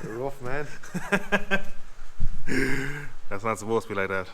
You're rough, man. That's not supposed to be like that.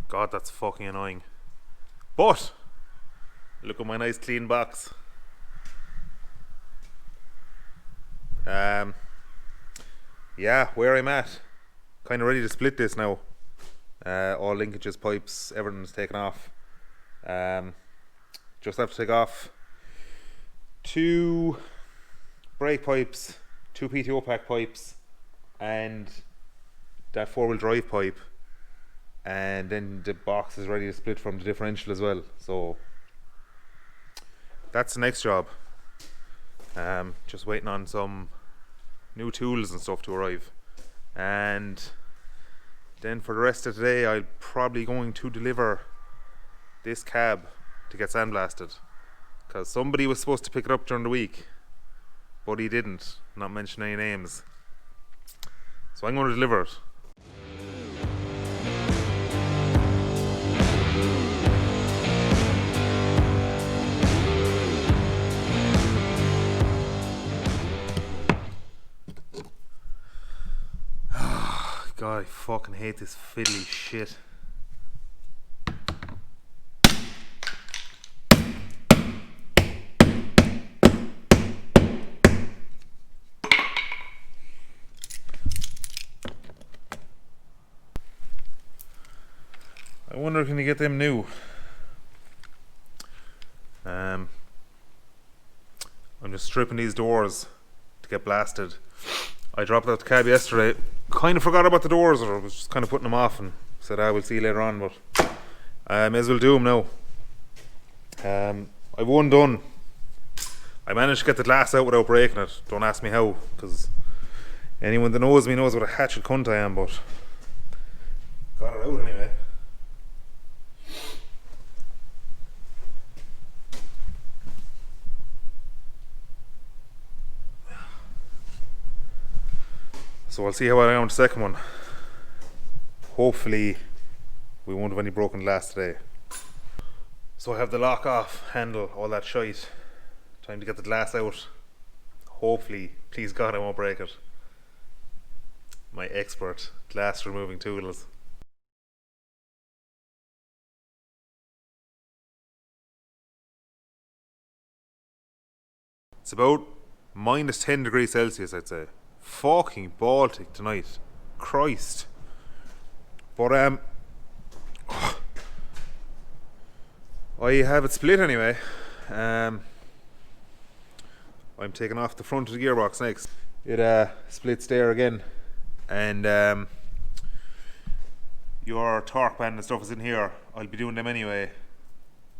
God, that's fucking annoying. But look at my nice clean box. Yeah, where I'm at, kind of ready to split this now. All linkages, pipes, everything's taken off. Just have to take off 2 brake pipes, 2 PTO pack pipes, and that 4-wheel drive pipe. And then the box is ready to split from the differential as well. So that's the next job. Just waiting on some new tools and stuff to arrive. And then for the rest of the day, I'm probably going to deliver this cab to get sandblasted, because somebody was supposed to pick it up during the week, but he didn't, not mention any names. So I'm going to deliver it. God, I fucking hate this fiddly shit. I wonder, can you get them new? I'm just stripping these doors to get blasted. I dropped out the cab yesterday, kind of forgot about the doors, or was just kind of putting them off and said I will see you later on, but I may as well do them now. I've one done. I managed to get the glass out without breaking it. Don't ask me how, because anyone that knows me knows what a hatchet cunt I am, but got it out anyway. So I'll see how I am on the second one. Hopefully we won't have any broken glass today. So I have the lock off, handle, all that shite. Time to get the glass out. Hopefully, please God, I won't break it. My expert glass removing tools. It's about minus 10 degrees Celsius, I'd say. Fucking Baltic tonight. Christ. But I have it split anyway. I'm taking off the front of the gearbox next. It splits there again, and your torque band and stuff is in here. I'll be doing them anyway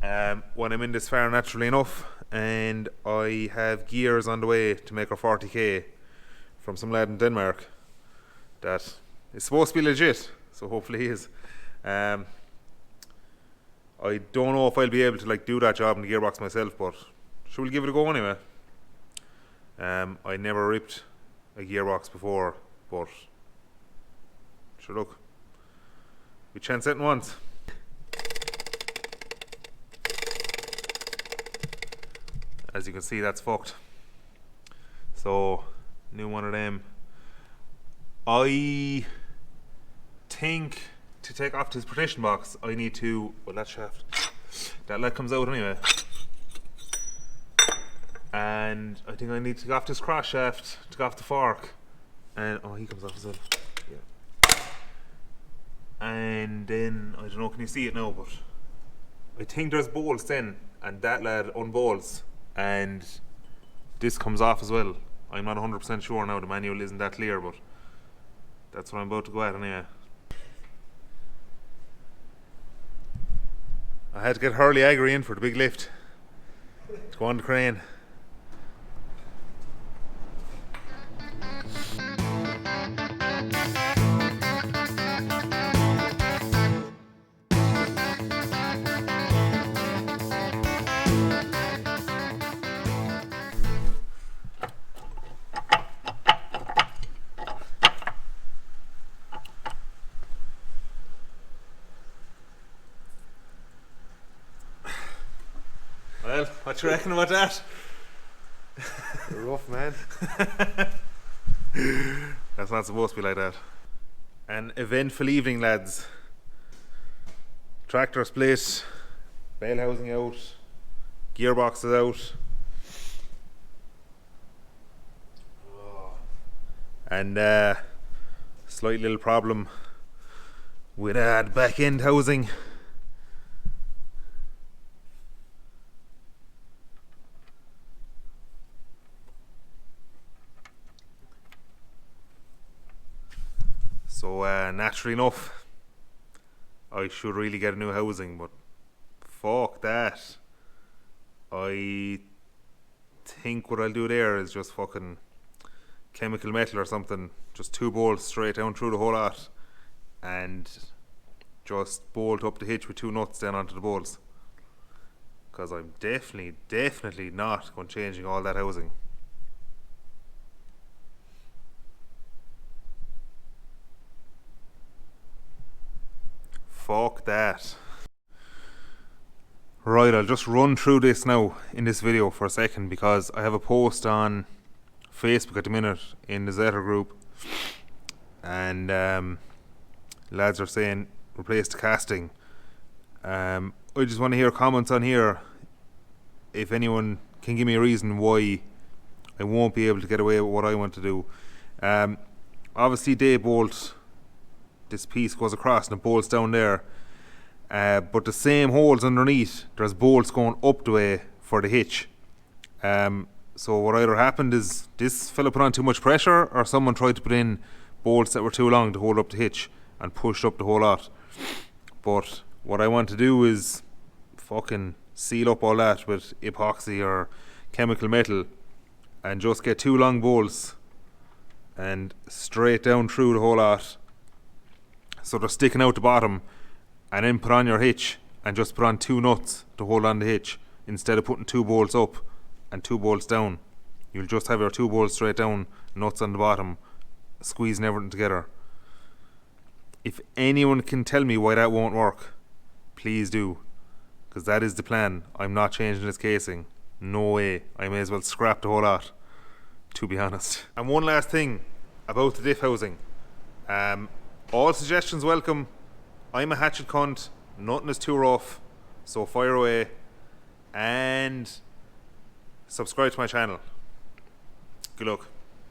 when I'm in this far, naturally enough, and I have gears on the way to make our 40k from some lad in Denmark that is supposed to be legit, so hopefully he is. I don't know if I'll be able to do that job in the gearbox myself, but sure, we'll give it a go anyway. I never ripped a gearbox before, but sure, look, we chance it once. As you can see, that's fucked. So, new one of them. I think to take off this partition box, I need to, well, that shaft, that light comes out anyway. And I think I need to take off this cross shaft, take off the fork, and oh, he comes off as well. Yeah. And then I don't know, can you see it now? But I think there's bolts then, and that lad unbolts, and this comes off as well. I'm not 100% sure now. The manual isn't that clear, but that's what I'm about to go at anyway. I had to get Hurley Agri in for the big lift to go on the crane. What you reckon about that? Rough, man. That's not supposed to be like that. An eventful evening, lads. Tractor split, bale housing out, gearboxes out, and slight little problem with back end housing. So naturally enough, I should really get a new housing, but fuck that. I think what I'll do there is just fucking chemical metal or something, just 2 bolts straight down through the whole lot, and just bolt up the hitch with 2 nuts then onto the bolts. Because I'm definitely not going changing all that housing. Fuck that. Right, I'll just run through this now in this video for a second, because I have a post on Facebook at the minute in the Zetor group, and lads are saying replace the casting. I just want to hear comments on here if anyone can give me a reason why I won't be able to get away with what I want to do. Obviously they bolt, this piece goes across and it bolts down there, but the same holes underneath, there's bolts going up the way for the hitch. So what either happened is this fella put on too much pressure, or someone tried to put in bolts that were too long to hold up the hitch and pushed up the whole lot. But what I want to do is fucking seal up all that with epoxy or chemical metal, and just get 2 long bolts and straight down through the whole lot, so they're sticking out the bottom, and then put on your hitch and just put on 2 nuts to hold on the hitch instead of putting 2 bolts up and 2 bolts down. You'll just have your 2 bolts straight down, nuts on the bottom, squeezing everything together. If anyone can tell me why that won't work, please do, because that is the plan. I'm not changing this casing. No way. I may as well scrap the whole lot, to be honest. And one last thing about the diff housing. All suggestions welcome. I'm a hatchet cunt. Nothing is too rough, so fire away. And subscribe to my channel. Good luck.